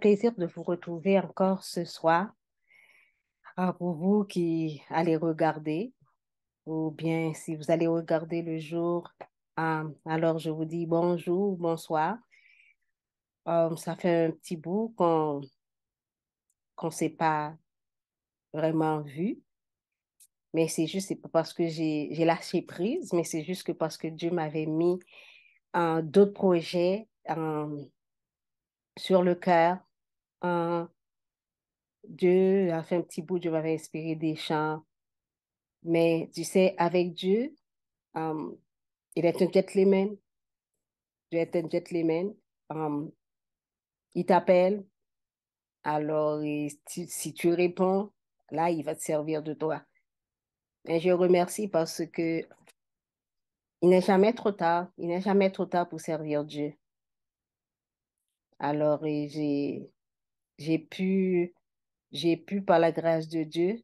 plaisir de vous retrouver encore ce soir. Pour vous qui allez regarder, ou bien si vous allez regarder le jour, alors je vous dis bonjour, bonsoir. Ça fait un petit bout qu'on s'est pas vraiment vu, mais c'est pas parce que j'ai lâché prise, mais c'est juste que parce que Dieu m'avait mis d'autres projets sur le cœur. Euh, Dieu a fait un petit bout, Dieu m'avait inspiré des chants. Mais tu sais, avec Dieu, euh, il est un gentleman. Dieu est un gentleman. Euh, il t'appelle, alors si tu réponds, là, il va te servir de toi. Et je remercie parce que il n'est jamais trop tard. Il n'est jamais trop tard pour servir Dieu. Alors, j'ai pu, j'ai pu, par la grâce de Dieu,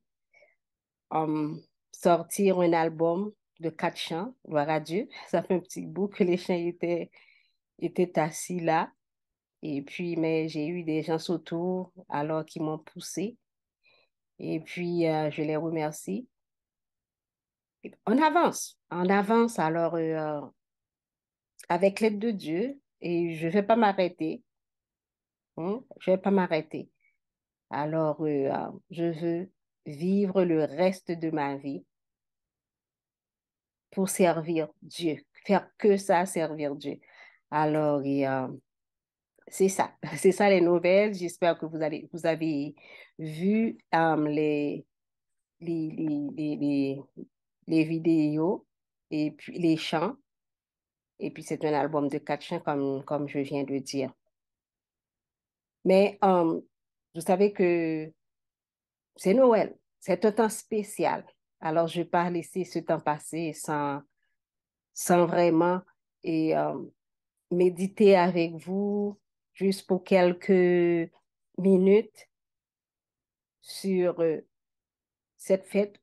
euh, sortir un album de 4 chants, gloire à Dieu. Ça fait un petit bout que les chants étaient assis là. Et puis, mais j'ai eu des gens autour alors qui m'ont poussé. Et puis, je les remercie. On avance alors avec l'aide de Dieu et je ne vais pas m'arrêter. Hein, je ne vais pas m'arrêter. Alors, je veux vivre le reste de ma vie pour servir Dieu, faire que ça, servir Dieu. Alors, c'est ça, c'est ça les nouvelles. J'espère que vous avez vu les, les, les, les, les vidéos et puis les chants. Et puis, c'est un album de 4 chants, comme je viens de dire. Mais vous savez que c'est Noël. C'est un temps spécial. Alors, je ne vais pas laisser ce temps passer sans vraiment et, méditer avec vous juste pour quelques minutes sur cette fête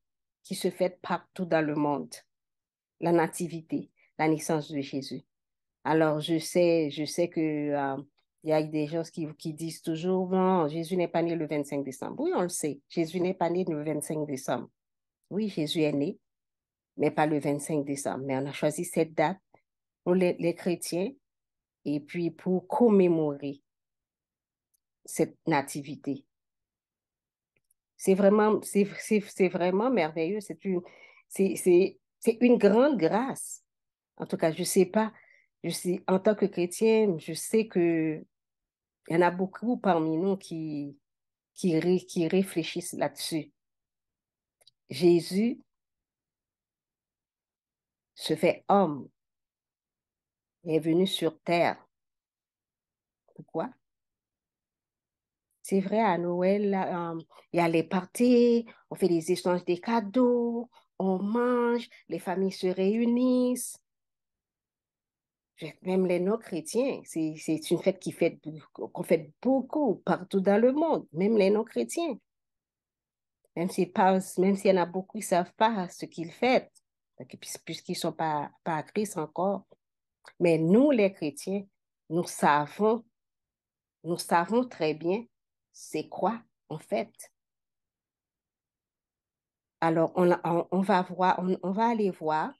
qui se fête partout dans le monde, la nativité, la naissance de Jésus. Alors, je sais que, il y a des gens qui disent toujours, non, Jésus n'est pas né le 25 décembre. Oui, on le sait. Jésus n'est pas né le 25 décembre. Oui, Jésus est né, mais pas le 25 décembre. Mais on a choisi cette date pour les chrétiens et puis pour commémorer cette nativité. C'est vraiment merveilleux. C'est une grande grâce. En tout cas, je sais pas, en tant que chrétienne, je sais que il y en a beaucoup parmi nous qui réfléchissent là-dessus. Jésus se fait homme et est venu sur terre. Pourquoi? C'est vrai, à Noël, là, il y a les parties, on fait des échanges des cadeaux, on mange, les familles se réunissent. Même les non-chrétiens, c'est une fête qu'on fête beaucoup partout dans le monde, même les non-chrétiens. Même s'il y en a beaucoup qui ne savent pas ce qu'ils fêtent, puisqu'ils ne sont pas à Christ encore. Mais nous, les chrétiens, nous savons, nous savons très bien c'est quoi en fait. Alors, on va voir, on va aller voir,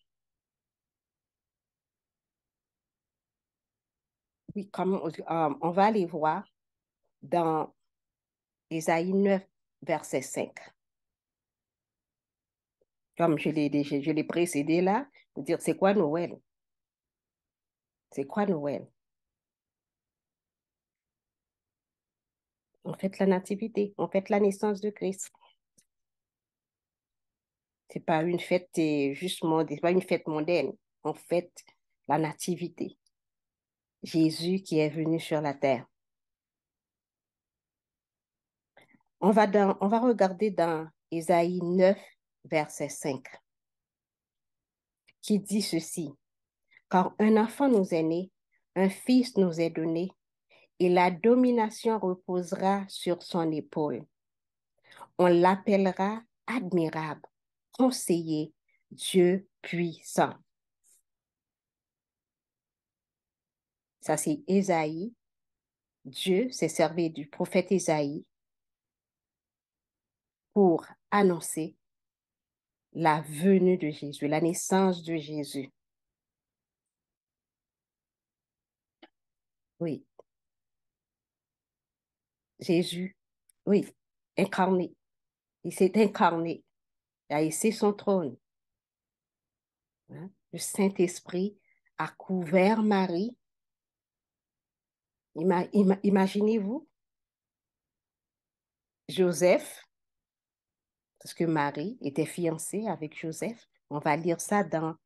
oui, on va aller voir dans Ésaïe 9 verset 5. Comme je l'ai précédé là, pour dire c'est quoi Noël? C'est quoi Noël? On fête la nativité, on fête la naissance de Christ. C'est pas une fête c'est pas une fête mondaine. On fête la nativité. Jésus qui est venu sur la terre. On va regarder dans Ésaïe 9, verset 5, qui dit ceci. Car un enfant nous est né, un fils nous est donné, et la domination reposera sur son épaule. On l'appellera admirable, conseiller, Dieu puissant. Ça, c'est Ésaïe Dieu s'est servi du prophète Isaïe pour annoncer la venue de Jésus, la naissance de Jésus. Oui, Jésus, oui, incarné. Il s'est incarné. Il a laissé son trône. Hein. Le Saint-Esprit a couvert Marie. Imaginez-vous, Joseph, parce que Marie était fiancée avec Joseph. On va lire ça dans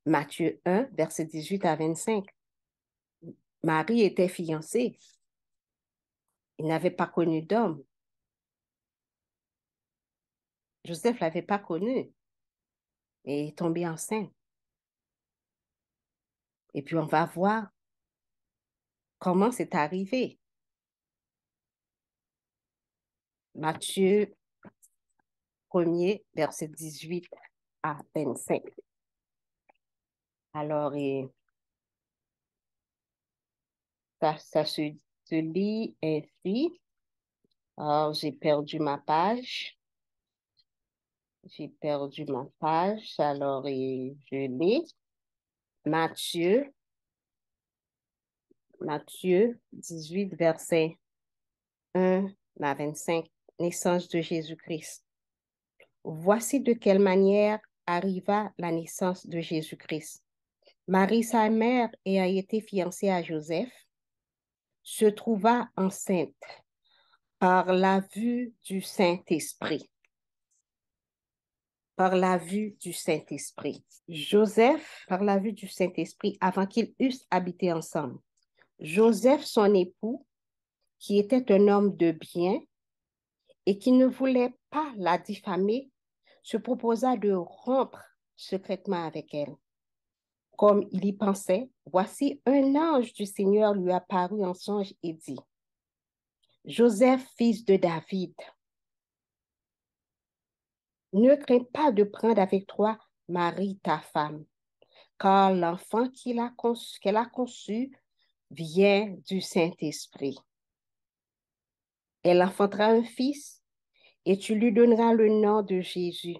Matthieu 1, verset 18 à 25. Marie était fiancée. Il n'avait pas connu d'homme. Joseph ne l'avait pas connu. Et est tombée enceinte. Et puis on va voir comment c'est arrivé. Matthieu 1er, verset 18 à 25. Alors, ça se lit ainsi. Alors, j'ai perdu ma page. J'ai perdu ma page. Alors, je lis Matthieu 18, verset 1 à 25. Naissance de Jésus-Christ. Voici de quelle manière arriva la naissance de Jésus-Christ. Marie, sa mère, ayant été fiancée à Joseph, se trouva enceinte par la vue du Saint-Esprit. Par la vue du Saint-Esprit. Joseph, par la vue du Saint-Esprit, avant qu'ils eussent habité ensemble. Joseph, son époux, qui était un homme de bien et qui ne voulait pas la diffamer, se proposa de rompre secrètement avec elle. Comme il y pensait, voici un ange du Seigneur lui apparut en songe et dit, Joseph, fils de David, ne crains pas de prendre avec toi Marie, ta femme, car l'enfant qu'elle a conçu vient du Saint-Esprit. Elle enfantera un fils et tu lui donneras le nom de Jésus.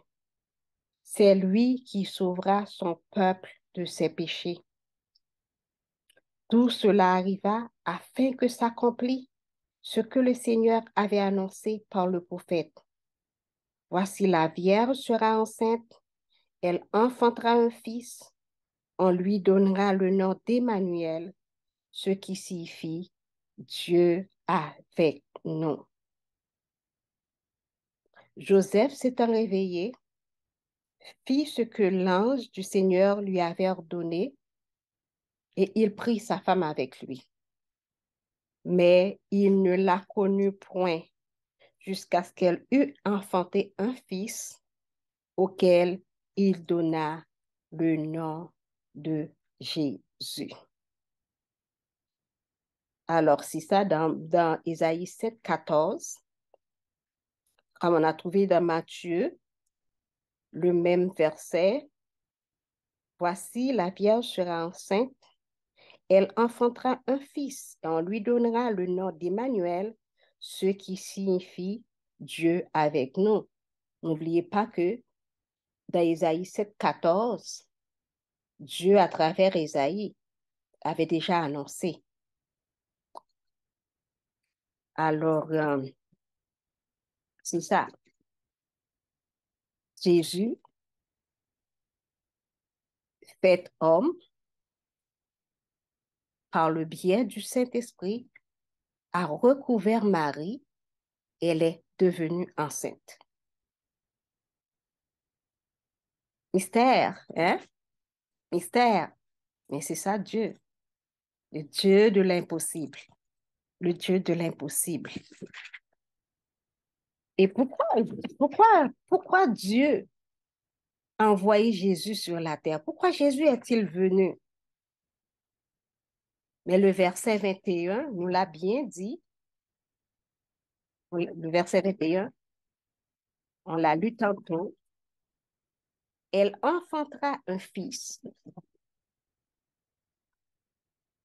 C'est lui qui sauvera son peuple de ses péchés. Tout cela arriva afin que s'accomplisse ce que le Seigneur avait annoncé par le prophète. Voici la Vierge sera enceinte, elle enfantera un fils, on lui donnera le nom d'Emmanuel, ce qui signifie Dieu avec nous. Joseph s'étant réveillé, fit ce que l'ange du Seigneur lui avait ordonné et il prit sa femme avec lui. Mais il ne la connut point jusqu'à ce qu'elle eût enfanté un fils auquel il donna le nom de Jésus. Alors, c'est ça dans Isaïe 7, 14, comme on a trouvé dans Matthieu, le même verset. Voici, la Vierge sera enceinte, elle enfantera un fils et on lui donnera le nom d'Emmanuel, ce qui signifie Dieu avec nous. N'oubliez pas que dans Isaïe 7, 14, Dieu, à travers Isaïe, avait déjà annoncé. Alors, c'est ça. Jésus, fait homme, par le biais du Saint-Esprit, a recouvert Marie et elle est devenue enceinte. Mystère, hein? Mystère. Mais c'est ça Dieu, le Dieu de l'impossible, le Dieu de l'impossible. Et pourquoi Dieu a envoyé Jésus sur la terre? Pourquoi Jésus est-il venu? Mais le verset 21 nous l'a bien dit. Le verset 21, on l'a lu tantôt. Elle enfantera un fils.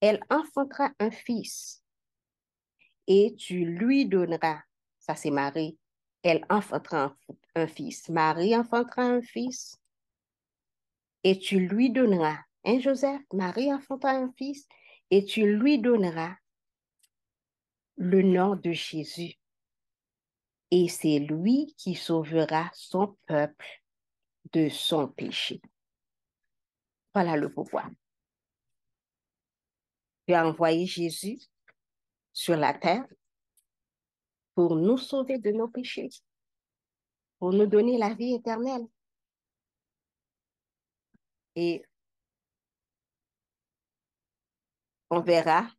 Elle enfantera un fils et tu lui donneras, ça c'est Marie, elle enfantera un fils. Marie enfantera un fils et tu lui donneras, hein Joseph, Marie enfantera un fils et tu lui donneras le nom de Jésus. Et c'est lui qui sauvera son peuple de son péché. Voilà le pouvoir. Tu as envoyé Jésus sur la terre pour nous sauver de nos péchés, pour nous donner la vie éternelle. Et on verra,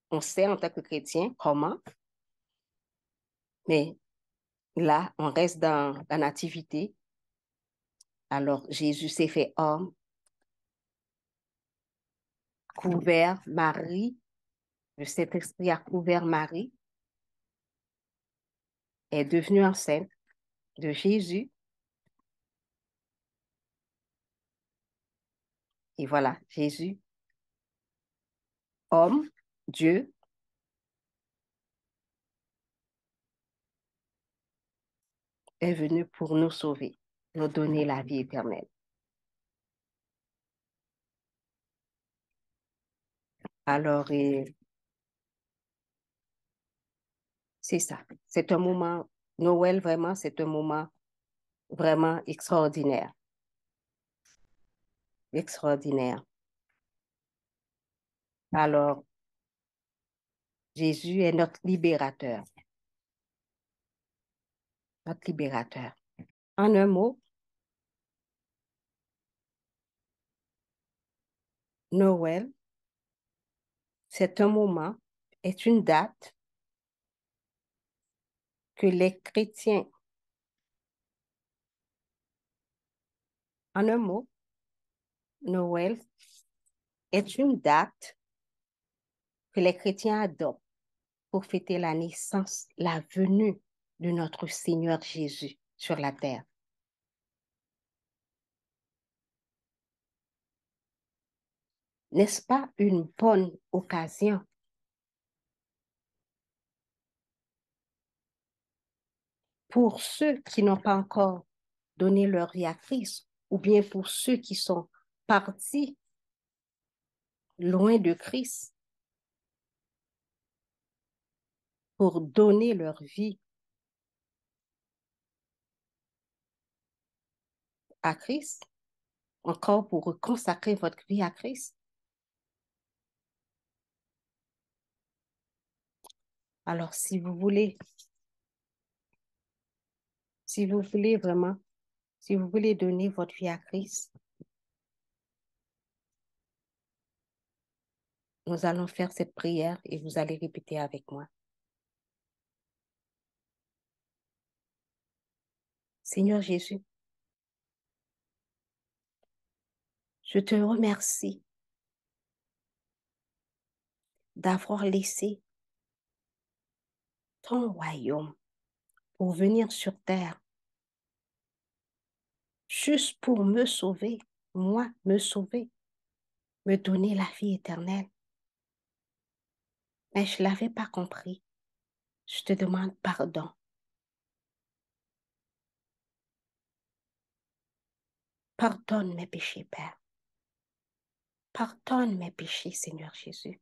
on sait en tant que chrétien comment, mais là, on reste dans la nativité. Alors, Jésus s'est fait homme, couvert Marie, le Saint-Esprit a couvert Marie, est devenue enceinte de Jésus. Et voilà, Jésus, homme, Dieu, est venu pour nous sauver, nous donner la vie éternelle. Alors, c'est ça. C'est un moment, Noël, vraiment, c'est un moment vraiment extraordinaire. Extraordinaire. Alors, Jésus est notre libérateur. Notre libérateur. En un mot, Noël, c'est un moment, est une date que les chrétiens, en un mot, Noël est une date que les chrétiens adoptent pour fêter la naissance, la venue de notre Seigneur Jésus sur la terre. N'est-ce pas une bonne occasion pour ceux qui n'ont pas encore donné leur vie à Christ ou bien pour ceux qui sont partis loin de Christ pour donner leur vie à Christ, encore pour consacrer votre vie à Christ? Alors, si vous voulez vraiment, si vous voulez donner votre vie à Christ, nous allons faire cette prière et vous allez répéter avec moi. Seigneur Jésus, je te remercie d'avoir laissé ton royaume pour venir sur terre, juste pour me sauver, moi, me sauver, me donner la vie éternelle. Mais je ne l'avais pas compris. Je te demande pardon. Pardonne mes péchés, Père. Pardonne mes péchés, Seigneur Jésus.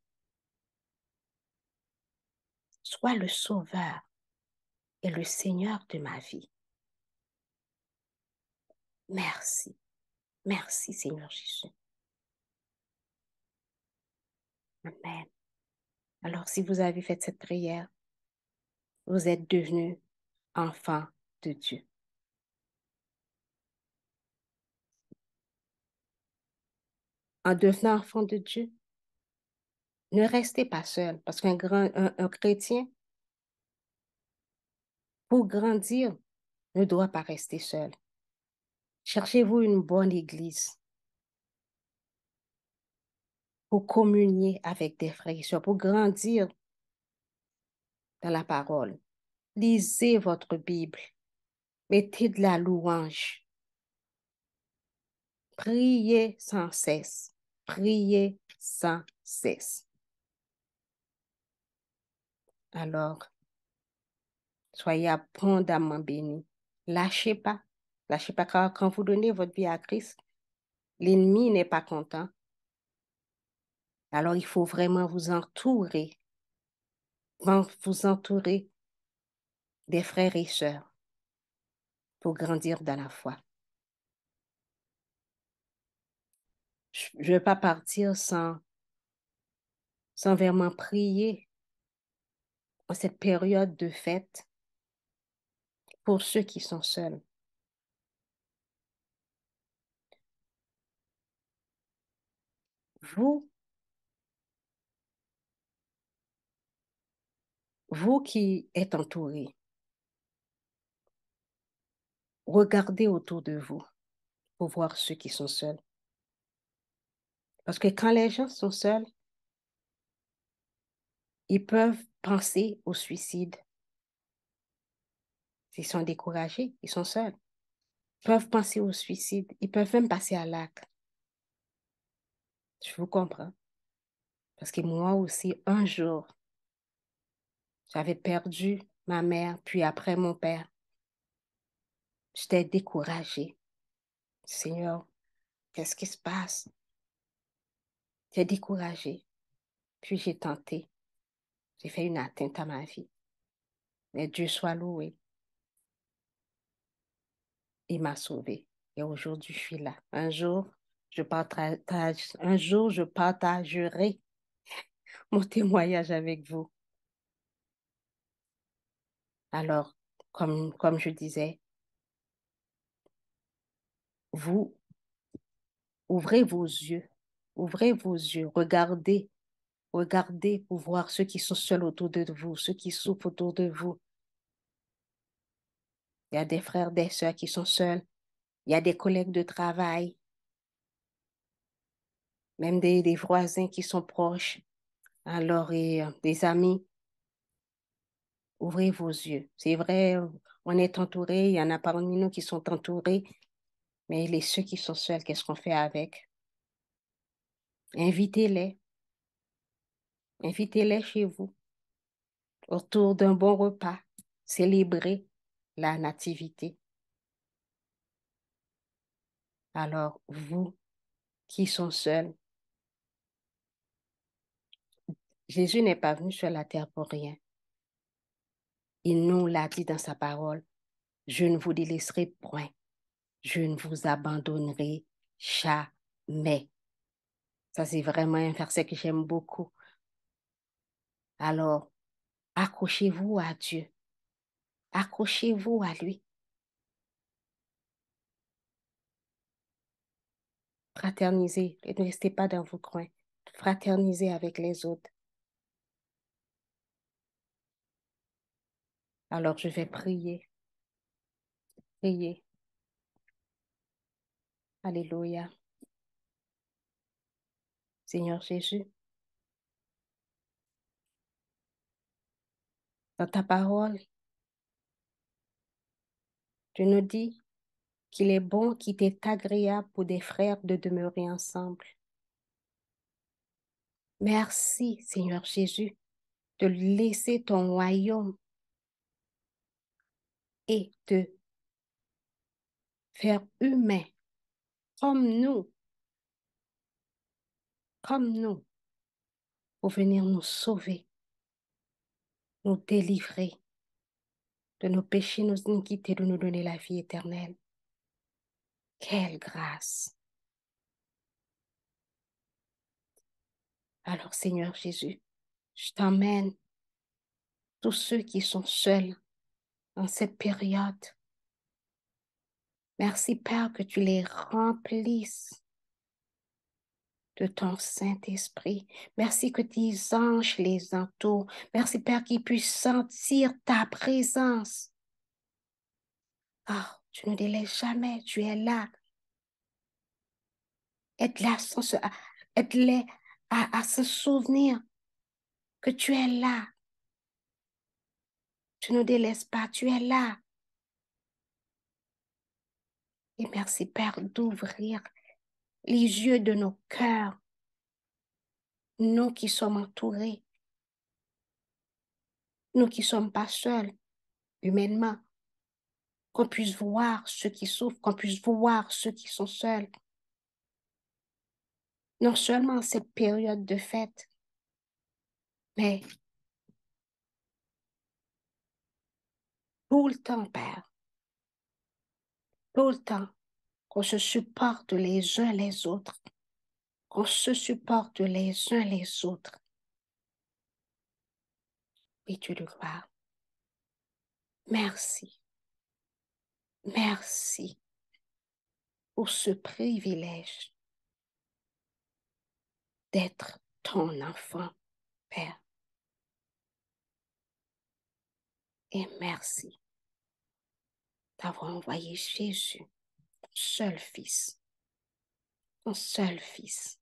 Sois le Sauveur et le Seigneur de ma vie. Merci. Merci, Seigneur Jésus. Amen. Alors, si vous avez fait cette prière, vous êtes devenu enfant de Dieu. En devenant enfant de Dieu, ne restez pas seul, parce un chrétien, pour grandir, ne doit pas rester seul. Cherchez-vous une bonne église pour communier avec des frères et sœurs, pour grandir dans la parole. Lisez votre Bible, mettez de la louange, priez sans cesse, priez sans cesse. Alors, soyez abondamment bénis. Lâchez pas. Lâchez pas car quand vous donnez votre vie à Christ, l'ennemi n'est pas content. Alors, il faut vraiment vous entourer des frères et sœurs pour grandir dans la foi. Je ne vais pas partir sans vraiment prier en cette période de fête pour ceux qui sont seuls. Vous, vous qui êtes entourés, regardez autour de vous pour voir ceux qui sont seuls. Parce que quand les gens sont seuls, ils peuvent penser au suicide. S'ils sont découragés, ils sont seuls. Ils peuvent penser au suicide. Ils peuvent même passer à l'acte. Je vous comprends. Parce que moi aussi, un jour, j'avais perdu ma mère, puis après mon père. J'étais découragée. Seigneur, qu'est-ce qui se passe? J'étais découragée. Puis j'ai tenté. J'ai fait une atteinte à ma vie. Mais Dieu soit loué. Il m'a sauvée. Et aujourd'hui, je suis là. Un jour, je partagerai mon témoignage avec vous. Alors, comme je disais, vous ouvrez vos yeux, regardez pour voir ceux qui sont seuls autour de vous, ceux qui souffrent autour de vous. Il y a des frères, des sœurs qui sont seuls, il y a des collègues de travail, même des voisins qui sont proches, alors et des amis. Ouvrez vos yeux. C'est vrai, on est entouré, il y en a parmi nous qui sont entourés, mais ceux qui sont seuls, qu'est-ce qu'on fait avec? Invitez-les, invitez-les chez vous, autour d'un bon repas, célébrez la nativité. Alors, vous qui sont seuls, Jésus n'est pas venu sur la terre pour rien. Il nous l'a dit dans sa parole, je ne vous délaisserai point, je ne vous abandonnerai jamais. Ça, c'est vraiment un verset que j'aime beaucoup. Alors, accrochez-vous à Dieu, accrochez-vous à lui, fraternisez, et ne restez pas dans vos coins, fraternisez avec les autres. Alors, je vais prier, prier. Alléluia. Seigneur Jésus, dans ta parole, tu nous dis qu'il est bon, qu'il est agréable pour des frères de demeurer ensemble. Merci, Seigneur Jésus, de laisser ton royaume et de faire humain comme nous, comme nous, pour venir nous sauver, nous délivrer de nos péchés, nos iniquités, de nous donner la vie éternelle. Quelle grâce! Alors, Seigneur Jésus, je t'emmène tous ceux qui sont seuls en cette période. Merci, Père, que tu les remplisses de ton Saint-Esprit. Merci que tes anges les entourent. Merci, Père, qu'ils puissent sentir ta présence. Ah, tu ne délaisses jamais, tu es là. Aide-les à se souvenir que tu es là. Tu ne délaisses pas, tu es là. Et merci, Père, d'ouvrir les yeux de nos cœurs, nous qui sommes entourés, nous qui ne sommes pas seuls, humainement, qu'on puisse voir ceux qui souffrent, qu'on puisse voir ceux qui sont seuls. Non seulement en cette période de fête, mais tout le temps, Père, tout le temps, qu'on se supporte les uns les autres, qu'on se supporte les uns les autres. Et Dieu de gloire, merci, merci pour ce privilège d'être ton enfant, Père. Et merci d'avoir envoyé Jésus, ton seul Fils, ton seul Fils.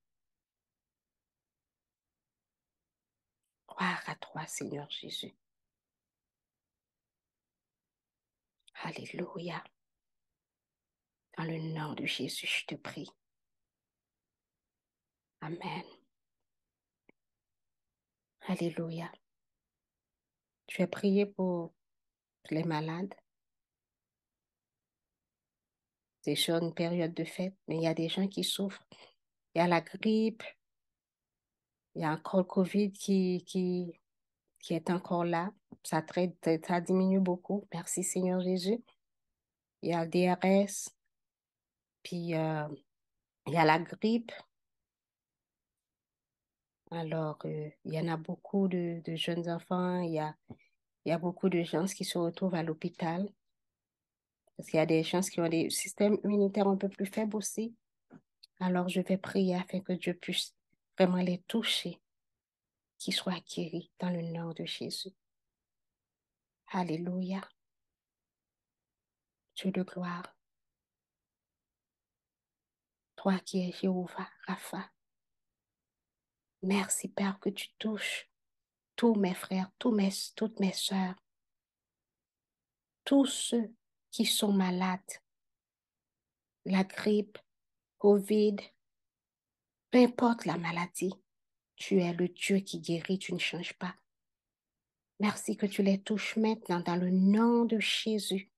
Gloire à toi, Seigneur Jésus. Alléluia. Dans le nom de Jésus, je te prie. Amen. Alléluia. Tu as prié pour les malades. C'est sur une période de fête, mais il y a des gens qui souffrent. Il y a la grippe, il y a encore le COVID qui est encore là. Ça diminue beaucoup. Merci Seigneur Jésus. Il y a le DRS, puis il y a la grippe. Alors, il y en a beaucoup de jeunes enfants. Il y a beaucoup de gens qui se retrouvent à l'hôpital. Parce qu'il y a des gens qui ont des systèmes immunitaires un peu plus faibles aussi. Alors, je vais prier afin que Dieu puisse vraiment les toucher, qu'ils soient guéris dans le nom de Jésus. Alléluia. Dieu de gloire. Toi qui es Jéhovah, Rapha. Merci, Père, que tu touches tous mes frères, toutes mes sœurs, tous ceux qui sont malades, la grippe, COVID, peu importe la maladie, tu es le Dieu qui guérit, tu ne changes pas. Merci que tu les touches maintenant dans le nom de Jésus.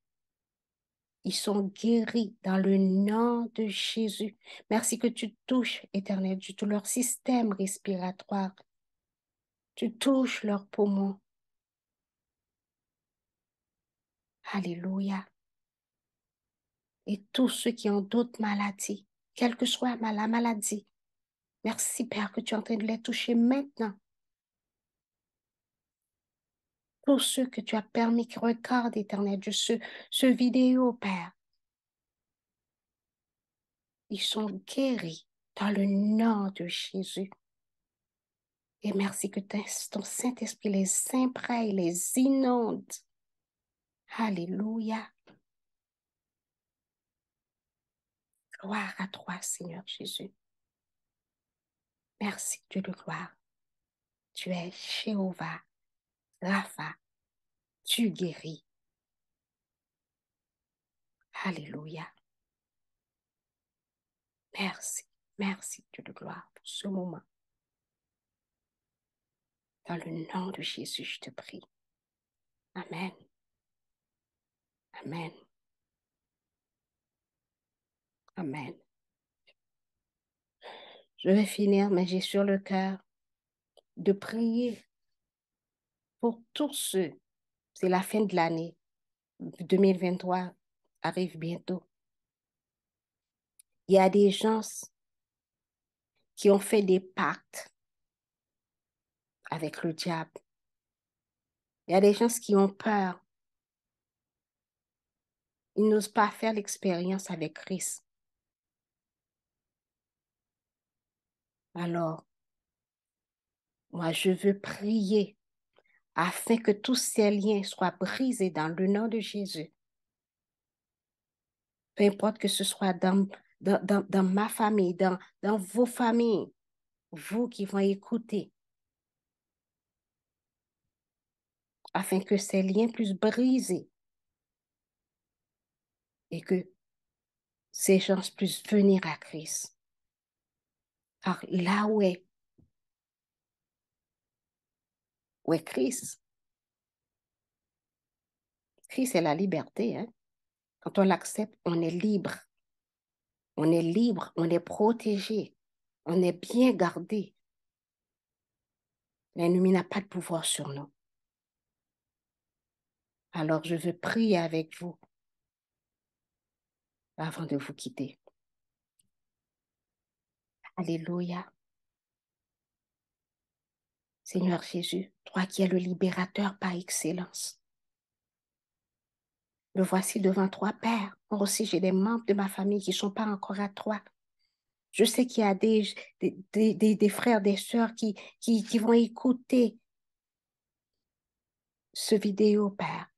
Ils sont guéris dans le nom de Jésus. Merci que tu touches, Éternel Dieu, tout leur système respiratoire. Tu touches leurs poumons. Alléluia. Et tous ceux qui ont d'autres maladies, quelle que soit la maladie, merci Père que tu es en train de les toucher maintenant. Tous ceux que tu as permis qu'ils regardent, Éternel Dieu, ce vidéo, Père, ils sont guéris dans le nom de Jésus. Et merci que ton Saint-Esprit les imprègne, les inonde. Alléluia. Gloire à toi, Seigneur Jésus. Merci, Dieu de gloire. Tu es Jéhovah, Rapha. Tu guéris. Alléluia. Merci, merci, Dieu de gloire, pour ce moment. Dans le nom de Jésus, je te prie. Amen. Amen. Amen. Je vais finir, mais j'ai sur le cœur de prier pour tous ceux. C'est la fin de l'année. 2023 arrive bientôt. Il y a des gens qui ont fait des pactes avec le diable. Il y a des gens qui ont peur. Ils n'osent pas faire l'expérience avec Christ. Alors, moi, je veux prier afin que tous ces liens soient brisés dans le nom de Jésus. Peu importe que ce soit dans ma famille, dans vos familles, vous qui vont écouter, afin que ces liens puissent briser et que ces gens puissent venir à Christ. Car là où est Christ, Christ, c'est la liberté. Hein? Quand on l'accepte, on est libre. On est libre, on est protégé, on est bien gardé. L'ennemi n'a pas de pouvoir sur nous. Alors, je veux prier avec vous avant de vous quitter. Alléluia. Seigneur Jésus, toi qui es le libérateur par excellence, me voici devant toi, Père. Moi aussi, j'ai des membres de ma famille qui ne sont pas encore à toi. Je sais qu'il y a des frères, des sœurs qui vont écouter ce vidéo, Père.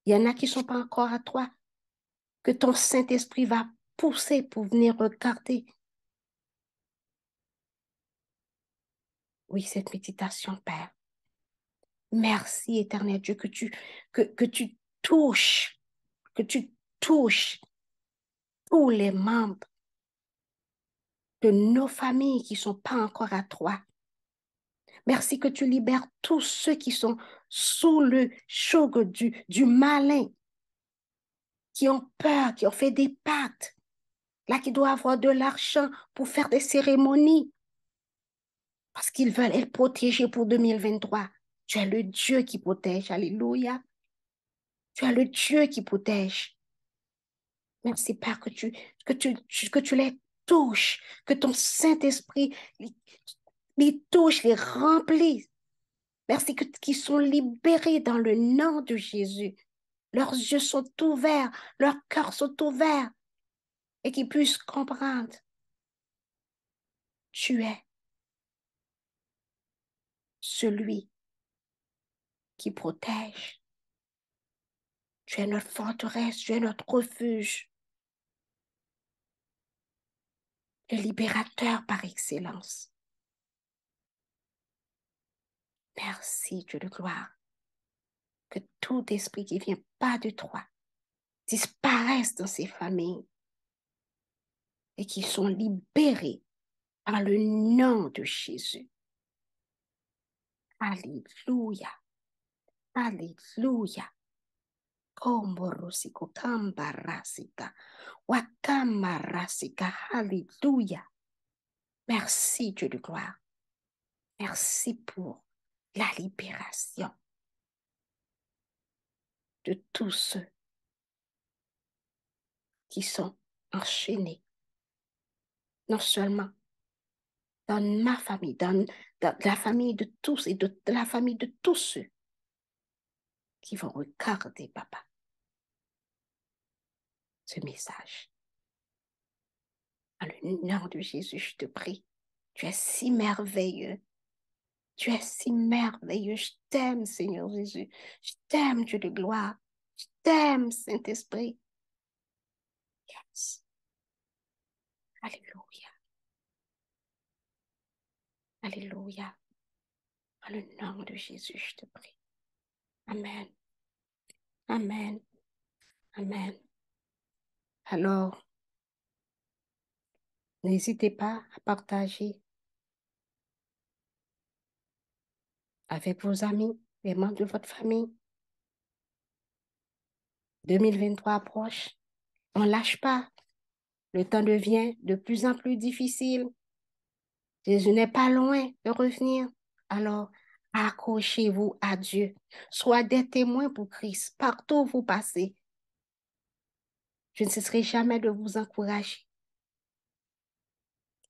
Il y en a qui ne sont pas encore à toi, que ton Saint-Esprit va pousser pour venir regarder. Oui, cette méditation, Père. Merci, éternel Dieu, que tu touches, que tu touches tous les membres de nos familles qui ne sont pas encore à toi. Merci que tu libères tous ceux qui sont sous le joug du malin, qui ont peur, qui ont fait des pactes, là, qui doivent avoir de l'argent pour faire des cérémonies, parce qu'ils veulent être protégés pour 2023. Tu es le Dieu qui protège. Alléluia. Tu es le Dieu qui protège. Merci, Père, que tu les touches, que ton Saint-Esprit les touche, les remplit. Merci qu'ils sont libérés dans le nom de Jésus. Leurs yeux sont ouverts, leurs cœurs sont ouverts et qu'ils puissent comprendre. Tu es celui qui protège. Tu es notre forteresse, tu es notre refuge, le libérateur par excellence. Merci, Dieu de gloire, que tout esprit qui ne vient pas de toi disparaisse dans ces familles et qu'ils sont libérés par le nom de Jésus. Alléluia, alléluia. Komborosiko kambarasika, wakamarasika, alléluia. Merci, Dieu de gloire. Merci pour la libération de tous ceux qui sont enchaînés, non seulement dans ma famille, dans la famille de tous et de la famille de tous ceux qui vont regarder, papa, ce message. Dans le nom de Jésus, je te prie. Tu es si merveilleux. Tu es si merveilleux. Je t'aime, Seigneur Jésus. Je t'aime, Dieu de gloire. Je t'aime, Saint-Esprit. Yes. Alléluia. Alléluia. Dans le nom de Jésus, je te prie. Amen. Amen. Amen. Alors, n'hésitez pas à partager avec vos amis, les membres de votre famille. 2023 approche. On ne lâche pas. Le temps devient de plus en plus difficile. Jésus n'est pas loin de revenir. Alors, accrochez-vous à Dieu. Soyez des témoins pour Christ partout où vous passez. Je ne cesserai jamais de vous encourager.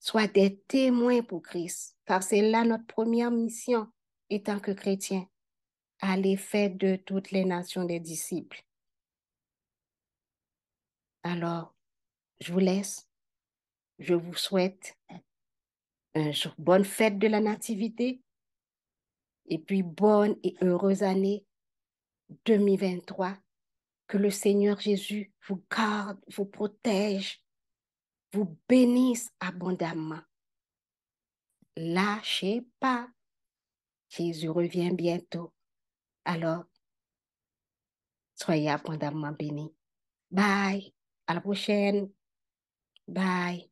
Soyez des témoins pour Christ, car c'est là notre première mission étant que chrétien. Aller faire de toutes les nations des disciples. Alors, je vous laisse. Je vous souhaite une bonne fête de la Nativité et puis bonne et heureuse année 2023. Que le Seigneur Jésus vous garde, vous protège, vous bénisse abondamment. Lâchez pas. Jésus revient bientôt. Alors, soyez abondamment bénis. Bye. À la prochaine. Bye.